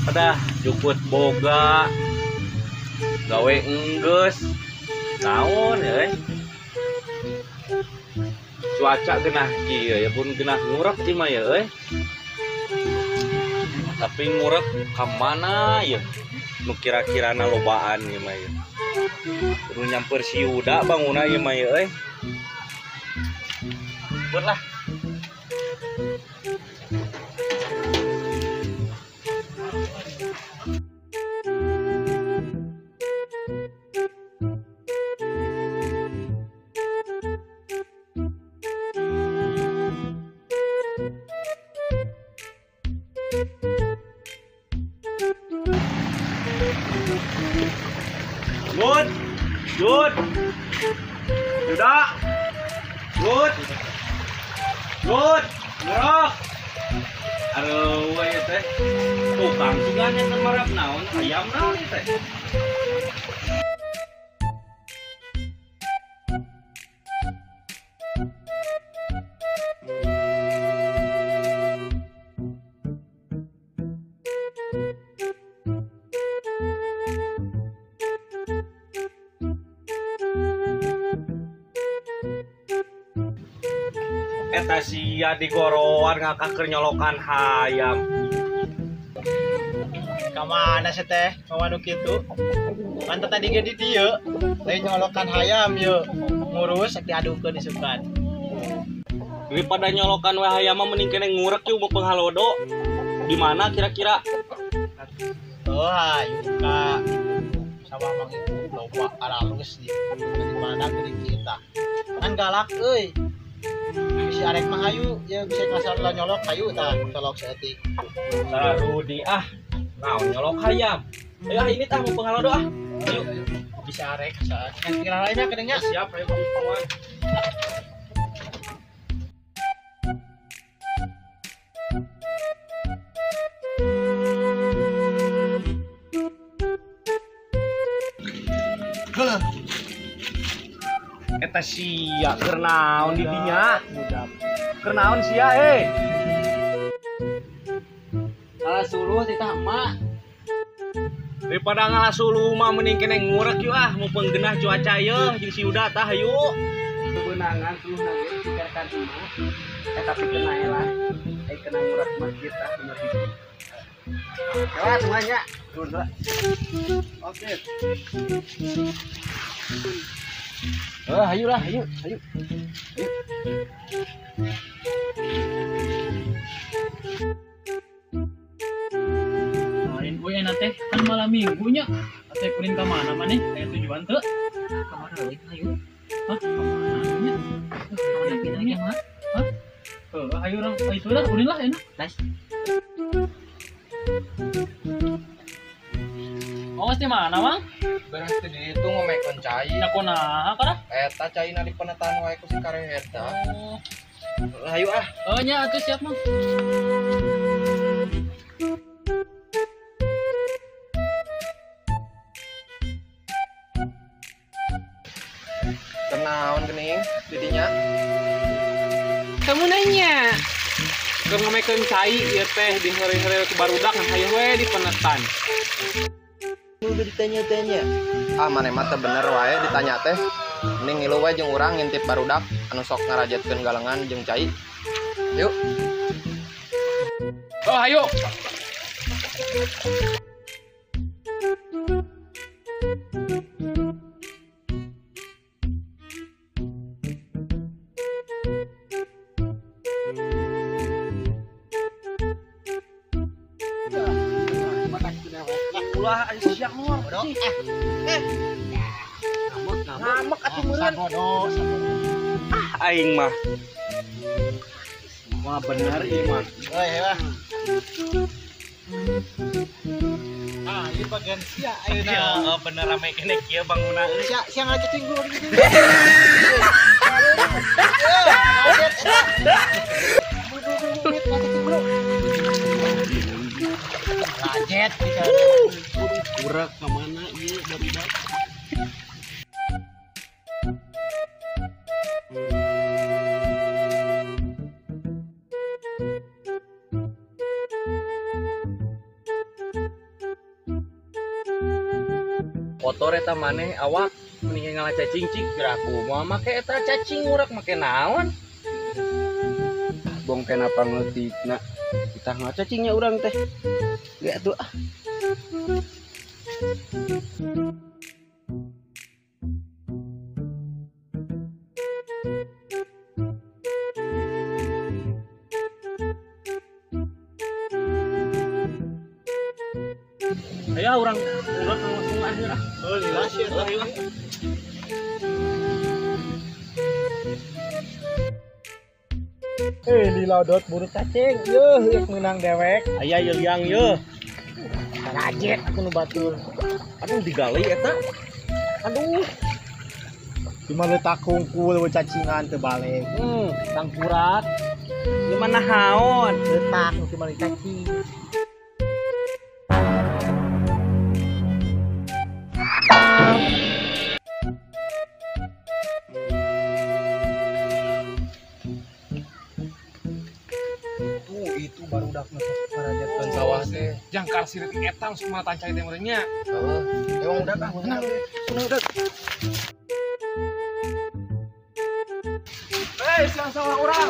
Pada jukut boga gawe enggeus naon cuaca genah kieu ya pun genah ngurek ti mah ya tapi ngurek ka mana ya nu kira-kirana lobaan ieu mah ya kudu nyamper si Yuda banguna ieu mah ya lah. Good, good, Yuda, good, good, ngerok. Aduh, ya teh, tukang sugan yang marap naon, ayam naon teh. Eta sia digoroan ngakak nyolokan hayam. Kamana sih teh? Kamana kitu? Mantap tadi ge di dieu. Lain nyolokan hayam yeuh. Ngurus sakti adukeun disukan. Daripada nyolokan we hayam mah mending kene ngurek yuk mau penghalodo. Di mana kira-kira? Oh, hayu ka sawah mang itu loba aralus di mana di kita. Kan galak euy. Bisa arek mah hayu ya bisa kasar lah nyolok hayu tah colok seetik Sarudi naon nyolok hayam ini tah mau pengalodo ayo bisa arek saat yang kira lainnya kedengnya siap ayo kawan. Eta sia keur naon di dinya? Keur naon sia Salah suluh ti tah emak. Daripada ngalasuluh mah mending kene ngurek yeuh mau penggenah cuaca yeuh jeung si Yuda tah hayu. Beunangan tuh nage pikarkan emak. Tapi kena lah. Kena ngurek masjid tah bener hiji. Coba semuanya. Dulu. Oke. Hayu lah, hayu. Lain gue enak teh kan malam minggunya. Ate kunin ka mana maneh? Aya tujuan teu? Ka mana we hayu? Hah? Ka mana nya? Ka mana nya mah? Hah? Hayu urang itu dah ulin lah enak. Guys. Oh, di mana, Mang? Beres di ditu ngomekeun cai. Nakunaha kana? Eta caina di penetaan wae ku si kareta. Oh. Hayu ah. Oh nya atuh siap, Mang. Kenaon geuning didinya? Kamu nanya. Keur ngomekeun cai ieu teh di heureuy-heureuy ku barudak hayu we di penetan. Udah ditanya-tanya. Maneh mah teh bener wae ditanya teh. Mending ngilu wae jeung urang ngintip barudak anu sok ngarajatkeun galengan jeung cai. Yuk. Oh, hayu. Ulah siap mur. Ngamek atuh meureun. Aing mah. Wah bener ieu mah. Heeh. Ieu bagian sia ayeuna. Oh bener rame kene kieu bangunan euy. Sia ngacicing gua gitu. Lajet bisa. Urak ka mana ieu barudak? kotor eta maneh awak mending ngalah cacing cik kira aku mau make eta cacing urak make naon bong kenapa ngetik nak kita nggak cacingnya orang teh lihat tuh ah. Ayo orang langsung aja lah. Oh, lila sih eta lila. Lila dot buru cacing. Yeuh, yang menang dewek. Aya yang ye. Rajet aku nu batur. Aduh digali eta. Aduh. Cuma letak kungkul we cacingan teu balik. Tangkurat. Di mana haon? Letak cuma cacing. Itu baru udah masuk parajetan sawah teh. Jangkar sirit eta langsung mata tancai teh meureunnya. Emang udah kah? Tenang. Udah. Siang sawah urang.